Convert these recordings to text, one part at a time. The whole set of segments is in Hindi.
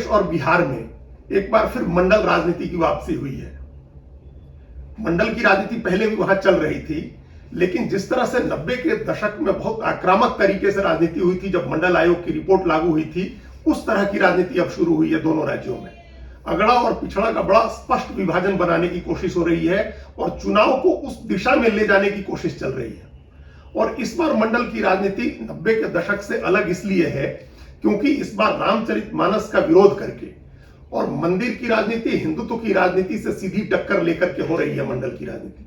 और बिहार में एक बार फिर मंडल राजनीति की वापसी हुई है। मंडल की राजनीति पहले भी वहां चल रही थी, लेकिन जिस तरह से 90 के दशक में बहुत आक्रामक तरीके से राजनीति हुई थी जब मंडल आयोग की रिपोर्ट लागू हुई थी, उस तरह की राजनीति अब शुरू हुई है दोनों राज्यों में। अगड़ा और पिछड़ा का बड़ा स्पष्ट विभाजन बनाने की कोशिश हो रही है और चुनाव को उस दिशा में ले जाने की कोशिश चल रही है। और इस बार मंडल की राजनीति 90 के दशक से अलग इसलिए है क्योंकि इस बार रामचरितमानस का विरोध करके और मंदिर की राजनीति हिंदुत्व की राजनीति से सीधी टक्कर लेकर के हो रही है मंडल की राजनीति।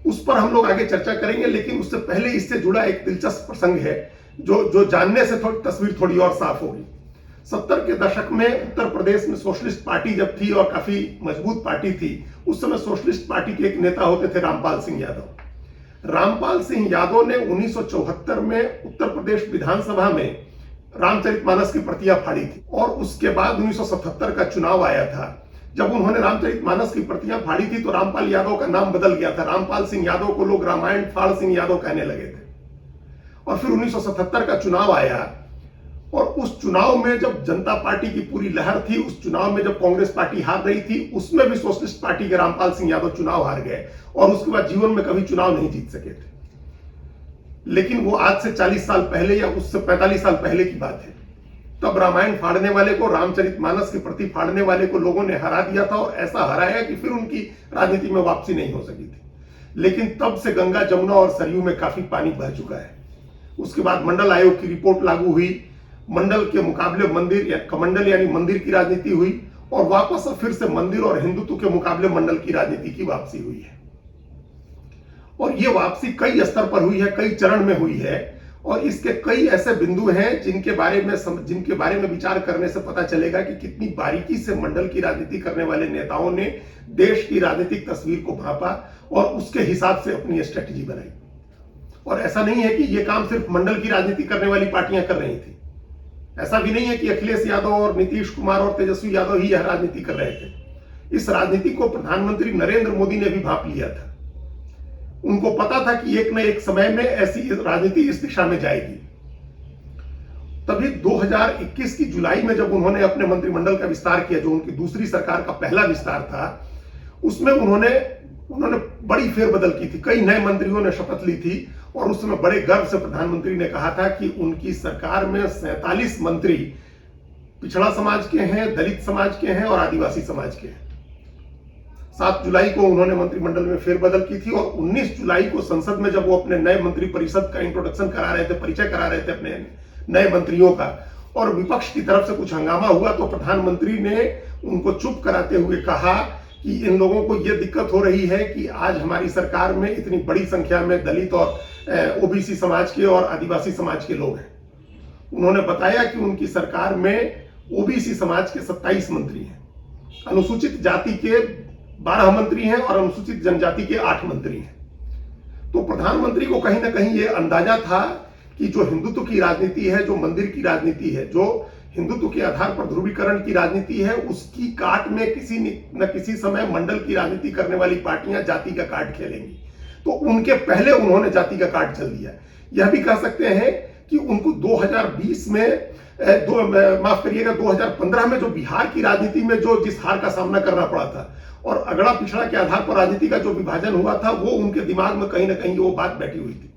उस पर हम लोग आगे चर्चा करेंगे, लेकिन उससे पहले इससे जुड़ा एक दिलचस्प प्रसंग है जो जानने से तस्वीर थोड़ी और साफ होगी। 70 के दशक में उत्तर प्रदेश में सोशलिस्ट पार्टी जब थी और काफी मजबूत पार्टी थी, उस समय सोशलिस्ट पार्टी के एक नेता होते थे रामपाल सिंह यादव। रामपाल सिंह यादव ने 1974 में उत्तर प्रदेश विधानसभा में रामचरितमानस की प्रतियां फाड़ी थी और उसके बाद 1977 का चुनाव आया था। जब उन्होंने रामचरितमानस की प्रतियां फाड़ी थी तो रामपाल यादव का नाम बदल गया था। रामपाल सिंह यादव को लोग रामायण फाड़ सिंह यादव कहने लगे थे। और फिर 1977 का चुनाव आया और उस चुनाव में जब जनता पार्टी की पूरी लहर थी, उस चुनाव में जब कांग्रेस पार्टी हार रही थी, उसमें भी सोशलिस्ट पार्टी के रामपाल सिंह यादव चुनाव हार गए और उसके बाद जीवन में कभी चुनाव नहीं जीत सके थे। लेकिन वो आज से 40 साल पहले या उससे 45 साल पहले की बात है। तब रामायण फाड़ने वाले को, रामचरितमानस की प्रति फाड़ने वाले को लोगों ने हरा दिया था और ऐसा हराया कि फिर उनकी राजनीति में वापसी नहीं हो सकी थी। लेकिन तब से गंगा, जमुना और सरयू में काफी पानी बह चुका है। उसके बाद मंडल आयोग की रिपोर्ट लागू हुई, मंडल के मुकाबले मंदिर या कमंडल यानी मंदिर की राजनीति हुई और वापस फिर से मंदिर और हिंदुत्व के मुकाबले मंडल की राजनीति की वापसी हुई है। और ये वापसी कई स्तर पर हुई है, कई चरण में हुई है और इसके कई ऐसे बिंदु हैं जिनके बारे में विचार करने से पता चलेगा कि कितनी बारीकी से मंडल की राजनीति करने वाले नेताओं ने देश की राजनीतिक तस्वीर को भांपा और उसके हिसाब से अपनी स्ट्रेटजी बनाई। और ऐसा नहीं है कि यह काम सिर्फ मंडल की राजनीति करने वाली पार्टियां कर रही थी। ऐसा भी नहीं है कि अखिलेश यादव और नीतीश कुमार और तेजस्वी यादव ही यह राजनीति कर रहे थे। इस राजनीति को प्रधानमंत्री नरेंद्र मोदी ने भी भांप लिया था। उनको पता था कि एक न एक समय में ऐसी राजनीति इस दिशा में जाएगी। तभी 2021 की जुलाई में जब उन्होंने अपने मंत्रिमंडल का विस्तार किया, जो उनकी दूसरी सरकार का पहला विस्तार था, उसमें उन्होंने बड़ी फेरबदल की थी। कई नए मंत्रियों ने शपथ ली थी और उस समय बड़े गर्व से प्रधानमंत्री ने कहा था कि उनकी सरकार में 47 मंत्री पिछड़ा समाज के हैं, दलित समाज के हैं और आदिवासी समाज के हैं। 7 जुलाई को उन्होंने मंत्रिमंडल में फेरबदल की थी और 19 जुलाई को संसद में जब वो अपने नए मंत्रिपरिषद का इंट्रोडक्शन करा रहे थे, परिचय करा रहे थे अपने नए मंत्रियों का, और विपक्ष की तरफ से कुछ हंगामा हुआ तो प्रधानमंत्री ने उनको चुप कराते हुए कहा कि इन लोगों को यह दिक्कत हो रही है कि आज हमारी सरकार में इतनी बड़ी संख्या में दलित और ओबीसी समाज के और आदिवासी समाज के लोग हैं। उन्होंने बताया कि उनकी सरकार में ओबीसी समाज के 27 मंत्री हैं, अनुसूचित जाति के 12 मंत्री हैं और अनुसूचित जनजाति के 8 मंत्री हैं। तो प्रधानमंत्री को कहीं ना कहीं यह अंदाजा था कि जो हिंदुत्व की राजनीति है, जो मंदिर की राजनीति है, जो हिंदुत्व के आधार पर ध्रुवीकरण की राजनीति है, उसकी काट में किसी न किसी समय मंडल की राजनीति करने वाली पार्टियां जाति का कार्ड खेलेंगी। तो उनके पहले उन्होंने जाति का कार्ड चल दिया। यह भी कह सकते हैं कि उनको 2020 में 2015 में जो बिहार की राजनीति में जिस हार का सामना करना पड़ा था और अगड़ा पिछड़ा के आधार पर राजनीति का जो विभाजन हुआ था, वो उनके दिमाग में कहीं ना कहीं वो बात बैठी हुई थी।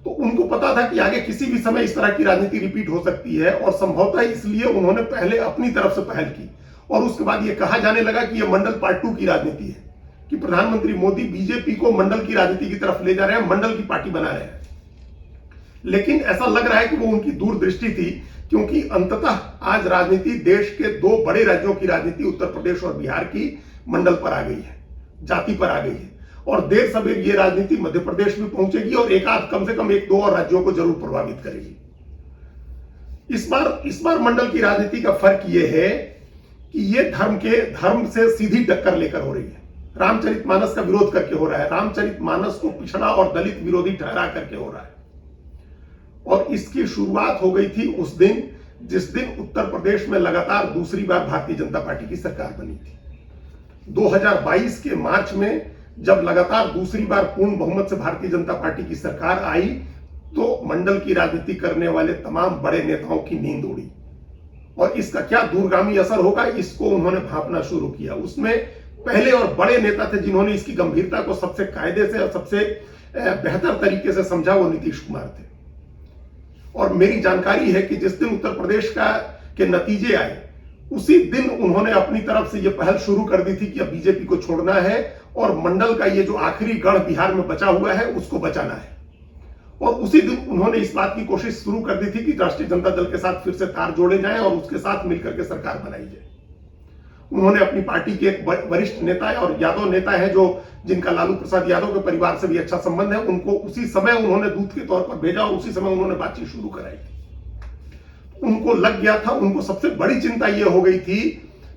तो उनको पता था कि आगे किसी भी समय इस तरह की राजनीति रिपीट हो सकती है और संभवतः इसलिए उन्होंने पहले अपनी तरफ से पहल की और उसके बाद यह कहा जाने लगा कि यह मंडल पार्ट 2 की राजनीति है, कि प्रधानमंत्री मोदी बीजेपी को मंडल की राजनीति की तरफ ले जा रहे हैं, मंडल की पार्टी बना रहे हैं। लेकिन ऐसा लग रहा है कि वो उनकी दूरदृष्टि थी, क्योंकि अंततः आज राजनीति देश के 2 बड़े राज्यों की राजनीति उत्तर प्रदेश और बिहार की मंडल पर आ गई है, जाति पर आ गई है और देर सवेर ये राजनीति मध्य प्रदेश में पहुंचेगी और कम से कम 1-2 और राज्यों को जरूर प्रभावित करेगी। इस बार मंडल की राजनीति का फर्क यह है कि ये धर्म से सीधी टक्कर लेकर हो रही है। रामचरितमानस का विरोध करके हो रहा है, रामचरितमानस को पिछड़ा और दलित विरोधी ठहरा करके हो रहा है। और इसकी शुरुआत हो गई थी उस दिन जिस दिन उत्तर प्रदेश में लगातार दूसरी बार भारतीय जनता पार्टी की सरकार बनी थी। 2022 के मार्च में जब लगातार दूसरी बार पूर्ण बहुमत से भारतीय जनता पार्टी की सरकार आई तो मंडल की राजनीति करने वाले तमाम बड़े नेताओं की नींद उड़ी। और इसका क्या दूरगामी असर होगा, इसको उन्होंने भांपना शुरू किया। उसमें पहले और बड़े नेता थे जिन्होंने इसकी गंभीरता को सबसे कायदे से और सबसे बेहतर तरीके से समझा, वो नीतीश कुमार थे। और मेरी जानकारी है कि जिस दिन उत्तर प्रदेश के नतीजे आए, उसी दिन उन्होंने अपनी तरफ से यह पहल शुरू कर दी थी कि अब बीजेपी को छोड़ना है और मंडल का ये जो आखिरी गढ़ बिहार में बचा हुआ है उसको बचाना है। और उसी दिन उन्होंने इस बात की कोशिश शुरू कर दी थी कि राष्ट्रीय जनता दल के साथ फिर से तार जोड़े जाएं और उसके साथ मिलकर के सरकार बनाई जाए। उन्होंने अपनी पार्टी के एक वरिष्ठ नेता और यादव नेता है जो जिनका लालू प्रसाद यादव के परिवार से भी अच्छा संबंध है, उनको उसी समय उन्होंने दूत के तौर पर भेजा और उसी समय उन्होंने बातचीत शुरू कराई थी। उनको लग गया था, उनको सबसे बड़ी चिंता यह हो गई थी,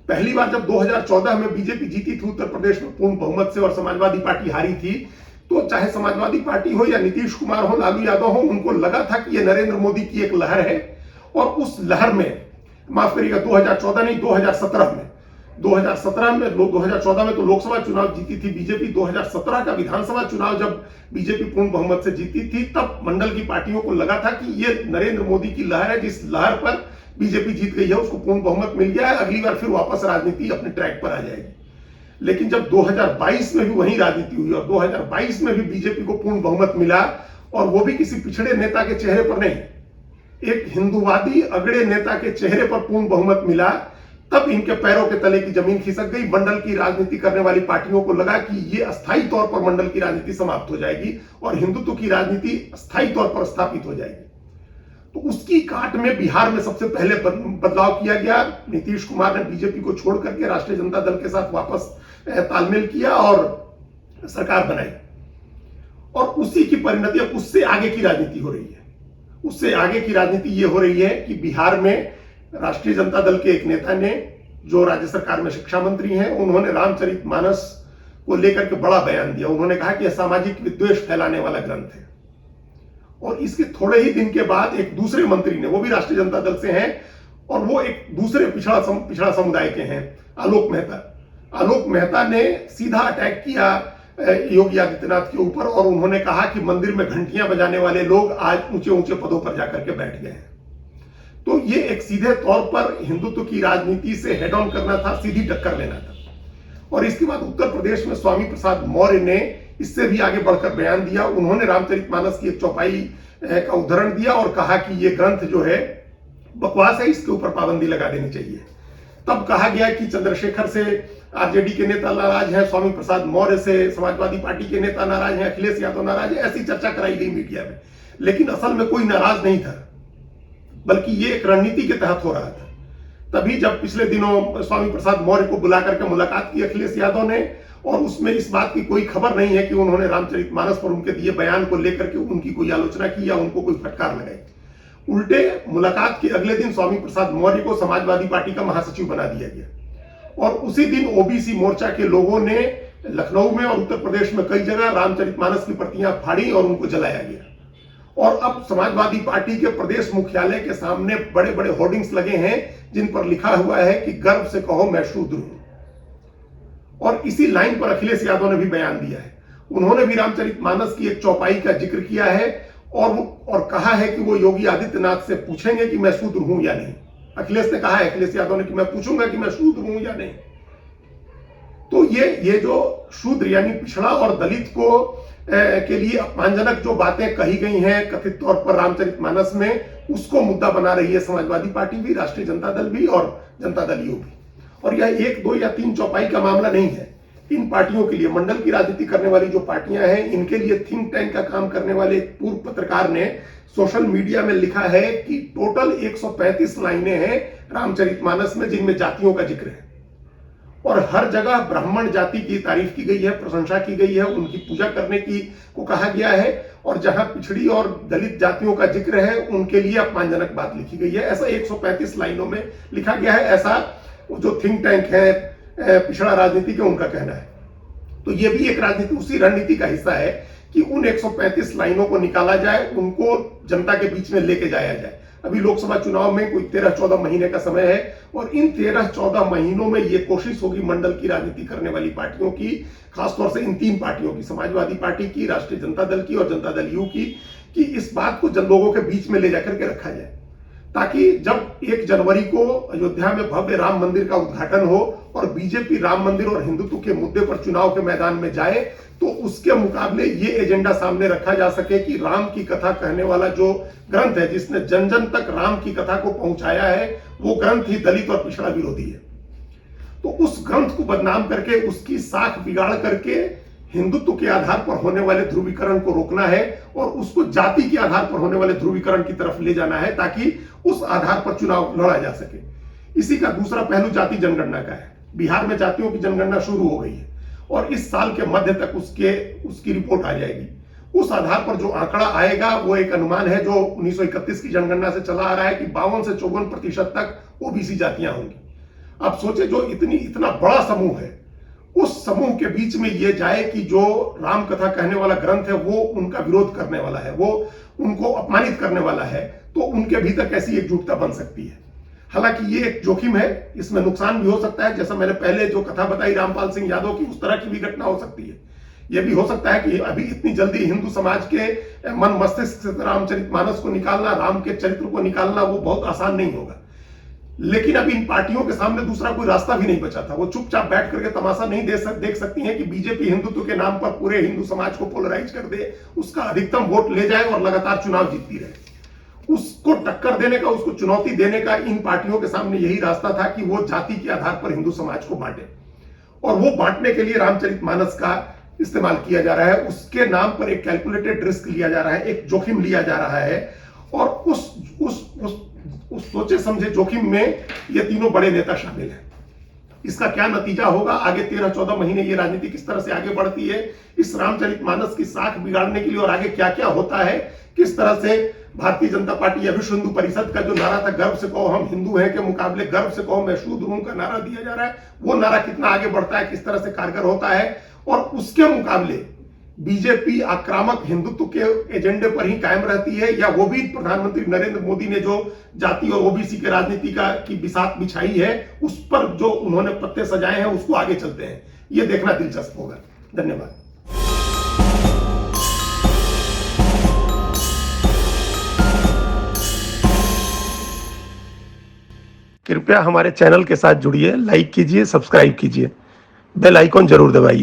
पहली बार जब 2014 में बीजेपी जीती थी उत्तर प्रदेश में पूर्ण बहुमत से और समाजवादी पार्टी हारी थी, तो चाहे समाजवादी पार्टी हो या नीतीश कुमार हो, लालू यादव हो, उनको लगा था कि यह नरेंद्र मोदी की एक लहर है। और उस लहर में, माफ करिएगा 2014 नहीं 2017 में, 2014 में तो लोकसभा चुनाव जीती थी बीजेपी, 2017 का विधानसभा चुनाव जब बीजेपी पूर्ण बहुमत से जीती थी, तब मंडल की पार्टियों को लगा था कि यह नरेंद्र मोदी की लहर है, जिस लहर पर बीजेपी जीत गई है, उसको पूर्ण बहुमत मिल गया है, अगली बार फिर वापस राजनीति अपने ट्रैक पर आ जाएगी। लेकिन जब 2022 में भी वही राजनीति हुई और 2022 में भी बीजेपी को पूर्ण बहुमत मिला, और वो भी किसी पिछड़े नेता के चेहरे पर नहीं, एक हिंदूवादी अगड़े नेता के चेहरे पर पूर्ण बहुमत मिला, तब इनके पैरों के तले की जमीन खिसक गई। मंडल की राजनीति करने वाली पार्टियों को लगा कि ये अस्थायी तौर पर मंडल की राजनीति समाप्त हो जाएगी और हिंदुत्व की राजनीति अस्थायी तौर पर स्थापित हो जाएगी। तो उसकी काट में बिहार में सबसे पहले बदलाव किया गया। नीतीश कुमार ने बीजेपी को छोड़ करके राष्ट्रीय जनता दल के साथ वापस तालमेल किया और सरकार बनाई, और उसी की परिणति अब उससे आगे की राजनीति हो रही है। उससे आगे की राजनीति यह हो रही है कि बिहार में राष्ट्रीय जनता दल के एक नेता ने, जो राज्य सरकार में शिक्षा मंत्री हैं, उन्होंने रामचरितमानस को लेकर के बड़ा बयान दिया। उन्होंने कहा कि यह सामाजिक विद्वेष फैलाने वाला ग्रंथ है। और इसके थोड़े ही दिन के बाद एक दूसरे मंत्री ने, वो भी राष्ट्रीय जनता दल से हैं और वो एक दूसरे पिछड़ा समुदाय के हैं, आलोक मेहता ने सीधा अटैक किया योगी आदित्यनाथ के ऊपर और उन्होंने कहा कि मंदिर में घंटियां बजाने वाले लोग आज ऊंचे ऊंचे पदों पर जाकर के बैठ गए हैं। तो ये एक सीधे तौर पर हिंदुत्व की राजनीति से हेड ऑन करना था, सीधी टक्कर लेना था। और इसके बाद उत्तर प्रदेश में स्वामी प्रसाद मौर्य ने इससे भी आगे बढ़कर बयान दिया। उन्होंने रामचरितमानस की एक चौपाई का उदाहरण दिया और कहा कि यह ग्रंथ जो है बकवास है, इसके ऊपर पाबंदी लगा देनी चाहिए। तब कहा गया कि चंद्रशेखर से आरजेडी के नेता नाराज हैं, स्वामी प्रसाद मौर्य से समाजवादी पार्टी के नेता नाराज हैं, अखिलेश यादव नाराज है, ऐसी चर्चा कराई गई मीडिया में। लेकिन असल में कोई नाराज नहीं था, बल्कि ये एक रणनीति के तहत हो रहा था। तभी जब पिछले दिनों स्वामी प्रसाद मौर्य को बुला करके मुलाकात की अखिलेश यादव ने, और उसमें इस बात की कोई खबर नहीं है कि उन्होंने रामचरितमानस पर उनके दिए बयान को लेकर के उनकी कोई आलोचना की या उनको कोई फटकार लगाई। उल्टे मुलाकात के अगले दिन स्वामी प्रसाद मौर्य को समाजवादी पार्टी का महासचिव बना दिया गया और उसी दिन ओबीसी मोर्चा के लोगों ने लखनऊ में और उत्तर प्रदेश में कई जगह रामचरितमानस की प्रतियां फाड़ी और उनको जलाया गया। और अब समाजवादी पार्टी के प्रदेश मुख्यालय के सामने बड़े बड़े होर्डिंग्स लगे हैं जिन पर लिखा हुआ है कि गर्व से कहो मैं शूद्र हूं। और इसी लाइन पर अखिलेश यादव ने भी बयान दिया है। उन्होंने भी रामचरितमानस की एक चौपाई का जिक्र किया है और कहा है कि वो योगी आदित्यनाथ से पूछेंगे कि मैं शूद्र हूं या नहीं। अखिलेश ने कहा है, अखिलेश यादव ने, कि मैं पूछूंगा कि मैं शूद्र हूं या नहीं। तो ये जो शूद्र यानी पिछड़ा और दलित को के लिए अपमानजनक जो बातें कही गई हैं कथित तौर पर रामचरितमानस में, उसको मुद्दा बना रही है समाजवादी पार्टी भी, राष्ट्रीय जनता दल भी और जनता दल यू भी। और यह 1, 2 या 3 चौपाई का मामला नहीं है। इन पार्टियों के लिए, मंडल की राजनीति करने वाली जो पार्टियां हैं, इनके लिए थिंक टैंक का काम करने वाले एक पूर्व पत्रकार ने सोशल मीडिया में लिखा है कि टोटल 135 लाइनें हैं रामचरितमानस में जिनमें जातियों का जिक्र है और हर जगह ब्राह्मण जाति की तारीफ की गई है, प्रशंसा की गई है, उनकी पूजा करने की को कहा गया है, और जहां पिछड़ी और दलित जातियों का जिक्र है उनके लिए अपमानजनक बात लिखी गई है। ऐसा 135 लाइनों में लिखा गया है, ऐसा जो थिंक टैंक है पिछड़ा राजनीति के उनका कहना है। तो ये भी एक राजनीति, उसी रणनीति का हिस्सा है कि उन 135 लाइनों को निकाला जाए, उनको जनता के बीच में लेके जाया जाए। अभी लोकसभा चुनाव में कोई 13-14 महीने का समय है और इन 13-14 महीनों में ये कोशिश होगी मंडल की राजनीति करने वाली पार्टियों की, खासतौर से इन 3 पार्टियों की, समाजवादी पार्टी की, राष्ट्रीय जनता दल की और जनता दल यू की, कि इस बात को जन लोगों के बीच में ले जाकर के रखा जाए। ताकि जब 1 जनवरी को अयोध्या में भव्य राम मंदिर का उद्घाटन हो और बीजेपी राम मंदिर और हिंदुत्व के मुद्दे पर चुनाव के मैदान में जाए, तो उसके मुकाबले ये एजेंडा सामने रखा जा सके कि राम की कथा कहने वाला जो ग्रंथ है, जिसने जन जन तक राम की कथा को पहुंचाया है, वो ग्रंथ ही दलित और पिछड़ा विरोधी है। तो उस ग्रंथ को बदनाम करके, उसकी साख बिगाड़ करके हिंदुत्व के आधार पर होने वाले ध्रुवीकरण को रोकना है और उसको जाति के आधार पर होने वाले ध्रुवीकरण की तरफ ले जाना है, ताकि उस आधार पर चुनाव लड़ा जा सके। इसी का दूसरा पहलू जाति जनगणना का है। बिहार में जातियों की जनगणना शुरू हो गई है और इस साल के मध्य तक उसकी रिपोर्ट आ जाएगी। उस आधार पर जो आंकड़ा आएगा वो एक अनुमान है जो 1931 की जनगणना से चला आ रहा है कि 52 से 54% तक ओबीसी जातियां होंगी। अब सोचे, जो इतना बड़ा समूह है, उस समूह के बीच में ये जाए कि जो राम कथा कहने वाला ग्रंथ है वो उनका विरोध करने वाला है, वो उनको अपमानित करने वाला है, तो उनके भीतर कैसी एकजुटता बन सकती है। हालांकि ये एक जोखिम है, इसमें नुकसान भी हो सकता है। जैसा मैंने पहले जो कथा बताई रामपाल सिंह यादव की, उस तरह की भी घटना हो सकती है। यह भी हो सकता है कि अभी इतनी जल्दी हिंदू समाज के मन मस्तिष्क से रामचरितमानस को निकालना, राम के चरित्र को निकालना, वो बहुत आसान नहीं होगा। लेकिन अभी इन पार्टियों के सामने दूसरा कोई रास्ता भी नहीं बचा था। वो चुपचाप बैठ करके तमाशा नहीं देख सकती हैं कि बीजेपी हिंदुत्व के नाम पर पूरे हिंदू समाज को पोलराइज कर दे, उसका अधिकतम वोट ले जाए और लगातार चुनाव जीतती रहे। उसको टक्कर देने का, उसको चुनौती देने का इन पार्टियों के सामने यही रास्ता था कि वो जाति के आधार पर हिंदू समाज को बांटे, और वो बांटने के लिए रामचरितमानस का इस्तेमाल किया जा रहा है। उसके नाम पर एक कैलकुलेटेड रिस्क लिया जा रहा है, एक जोखिम लिया जा रहा है, और उस सोचे समझे जोखिम में ये तीनों बड़े नेता शामिल हैं। इसका क्या नतीजा होगा, आगे 13-14 महीने ये राजनीति किस तरह से आगे बढ़ती है, इस रामचरितमानस की साख बिगाड़ने के लिए और आगे क्या क्या होता है, किस तरह से भारतीय जनता पार्टी या विश्व हिंदू परिषद का जो नारा था गर्व से कहो हम हिंदू हैं के मुकाबले गर्व से कहो मैं शूद्र हूं का नारा दिया जा रहा है, वो नारा कितना आगे बढ़ता है, किस तरह से कारगर होता है, और उसके मुकाबले बीजेपी आक्रामक हिंदुत्व के एजेंडे पर ही कायम रहती है, या वो भी प्रधानमंत्री नरेंद्र मोदी ने जो जाति और ओबीसी के राजनीति की बिसात बिछाई है, उस पर जो उन्होंने पत्ते सजाए हैं, उसको आगे चलते हैं। ये देखना दिलचस्प होगा। धन्यवाद। कृपया हमारे चैनल के साथ जुड़िए, लाइक कीजिए, सब्सक्राइब कीजिए, बेल आइकॉन जरूर दबाइए।